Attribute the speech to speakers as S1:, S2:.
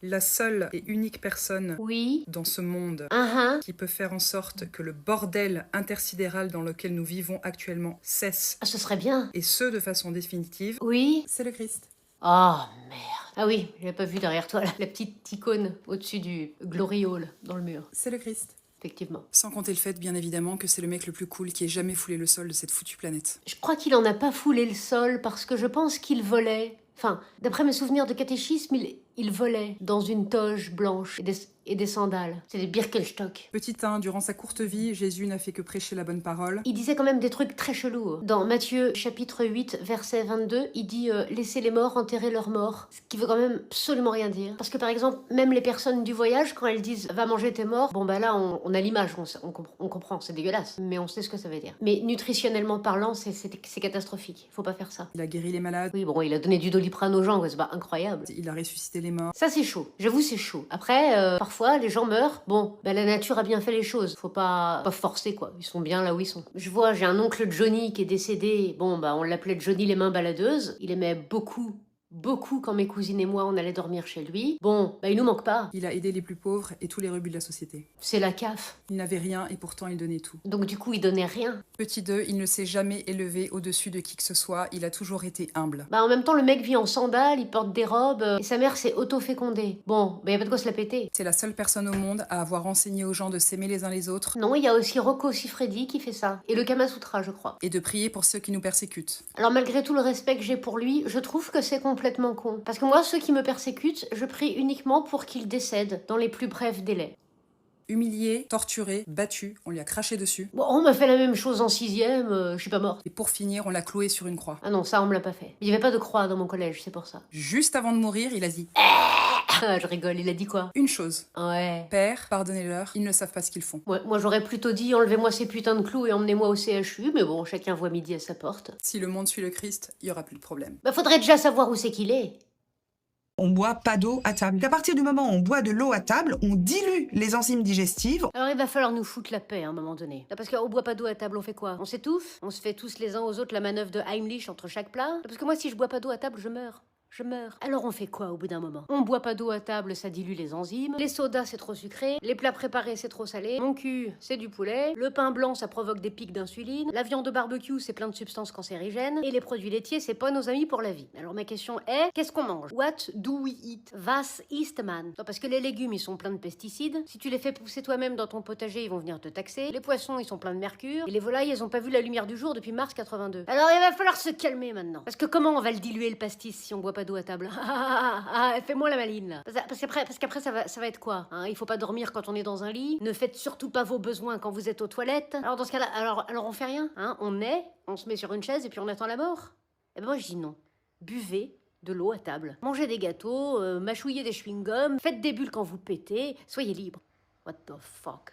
S1: La seule et unique personne
S2: Oui.
S1: dans ce monde qui peut faire en sorte que le bordel intersidéral dans lequel nous vivons actuellement cesse,
S2: Ah, ce serait bien.
S1: et ce de façon définitive,
S2: Oui.
S1: c'est le Christ.
S2: Oh, merde. Ah oui, j'avais pas vu derrière toi, là, la petite icône au-dessus du gloriole dans le mur.
S1: C'est le Christ.
S2: Effectivement.
S1: Sans compter le fait, bien évidemment, que c'est le mec le plus cool qui ait jamais foulé le sol de cette foutue planète.
S2: Je crois qu'il en a pas foulé le sol parce que je pense qu'il volait. Enfin, d'après mes souvenirs de catéchisme, il volait dans une toge blanche et des sandales. C'est des Birkenstock.
S1: Petit 1, durant sa courte vie, Jésus n'a fait que prêcher la bonne parole.
S2: Il disait quand même des trucs très chelous. Dans Matthieu chapitre 8, verset 22, il dit laissez les morts enterrer leurs morts. Ce qui veut quand même absolument rien dire. Parce que par exemple, même les personnes du voyage, quand elles disent va manger tes morts, bon bah là on a l'image, on comprend, c'est dégueulasse. Mais on sait ce que ça veut dire. Mais nutritionnellement parlant, c'est catastrophique. Faut pas faire ça.
S1: Il a guéri les malades.
S2: Oui, bon, il a donné du Doliprane aux gens, c'est pas incroyable.
S1: Il a ressuscité les morts.
S2: Ça c'est chaud, j'avoue c'est chaud. Après, parfois les gens meurent, bon, bah la nature a bien fait les choses. Faut pas forcer quoi, ils sont bien là où ils sont. Je vois, j'ai un oncle Johnny qui est décédé, bon bah on l'appelait Johnny les mains baladeuses. Il aimait beaucoup quand mes cousines et moi on allait dormir chez lui. Bon, bah il nous manque pas.
S1: Il a aidé les plus pauvres et tous les rebuts de la société.
S2: C'est la CAF.
S1: Il n'avait rien et pourtant il donnait tout.
S2: Donc du coup il donnait rien.
S1: Petit 2, il ne s'est jamais élevé au-dessus de qui que ce soit, il a toujours été humble.
S2: Bah en même temps le mec vit en sandales, il porte des robes, et sa mère s'est auto-fécondée. Bon, bah y a pas de quoi se la péter.
S1: C'est la seule personne au monde à avoir enseigné aux gens de s'aimer les uns les autres
S2: Non, il y a aussi Rocco Siffredi qui fait ça. Et le Kama Sutra, je crois.
S1: et de prier pour ceux qui nous persécutent.
S2: Alors malgré tout le respect que j'ai pour lui, je trouve que c'est complètement con. Parce que moi, ceux qui me persécutent, je prie uniquement pour qu'ils décèdent dans les plus brefs délais.
S1: Humilié, torturé, battu, on lui a craché dessus.
S2: Bon, on m'a fait la même chose en 6ème, je suis pas morte.
S1: Et pour finir, on l'a cloué sur une croix.
S2: Ah non, ça on me l'a pas fait. Il y avait pas de croix dans mon collège, c'est pour ça.
S1: Juste avant de mourir, il a dit
S2: Ah, je rigole, il a dit quoi?
S1: une chose.
S2: Ouais.
S1: Père, pardonnez-leur, ils ne savent pas ce qu'ils font.
S2: Ouais, moi j'aurais plutôt dit enlevez-moi ces putains de clous et emmenez-moi au CHU, mais bon, chacun voit midi à sa porte.
S1: Si le monde suit le Christ, il y aura plus de problème.
S2: Bah faudrait déjà savoir où c'est qu'il est.
S3: On boit pas d'eau à table. À partir du moment où on boit de l'eau à table, on dilue les enzymes digestives.
S2: Alors il va falloir nous foutre la paix à un moment donné. Là, parce qu'on boit pas d'eau à table, on fait quoi? On s'étouffe? On se fait tous les uns aux autres la manœuvre de Heimlich entre chaque plat? Parce que moi, si je bois pas d'eau à table, je meurs. Je meurs. Alors on fait quoi au bout d'un moment? On boit pas d'eau à table, ça dilue les enzymes. Les sodas, c'est trop sucré. Les plats préparés, c'est trop salé. Mon cul, c'est du poulet. Le pain blanc, ça provoque des pics d'insuline. La viande de barbecue, c'est plein de substances cancérigènes. Et les produits laitiers, c'est pas nos amis pour la vie. Alors ma question est, qu'est-ce qu'on mange? What do we eat? Was isst man? Non, parce que les légumes, ils sont pleins de pesticides. Si tu les fais pousser toi-même dans ton potager, ils vont venir te taxer. Les poissons, ils sont pleins de mercure. Et les volailles, elles ont pas vu la lumière du jour depuis mars 82. Alors il va falloir se calmer maintenant. Parce que comment on va le diluer le pastis si on boit pas d'eau à table? Fais-moi la maline là. Parce qu'après ça va être quoi hein? Il faut pas dormir quand on est dans un lit. Ne faites surtout pas vos besoins quand vous êtes aux toilettes. Alors dans ce cas-là, alors on fait rien hein? On se met sur une chaise et puis on attend la mort. Eh ben moi je dis non. Buvez de l'eau à table. Mangez des gâteaux, mâchouillez des chewing-gums, faites des bulles quand vous pétez, soyez libre. What the fuck?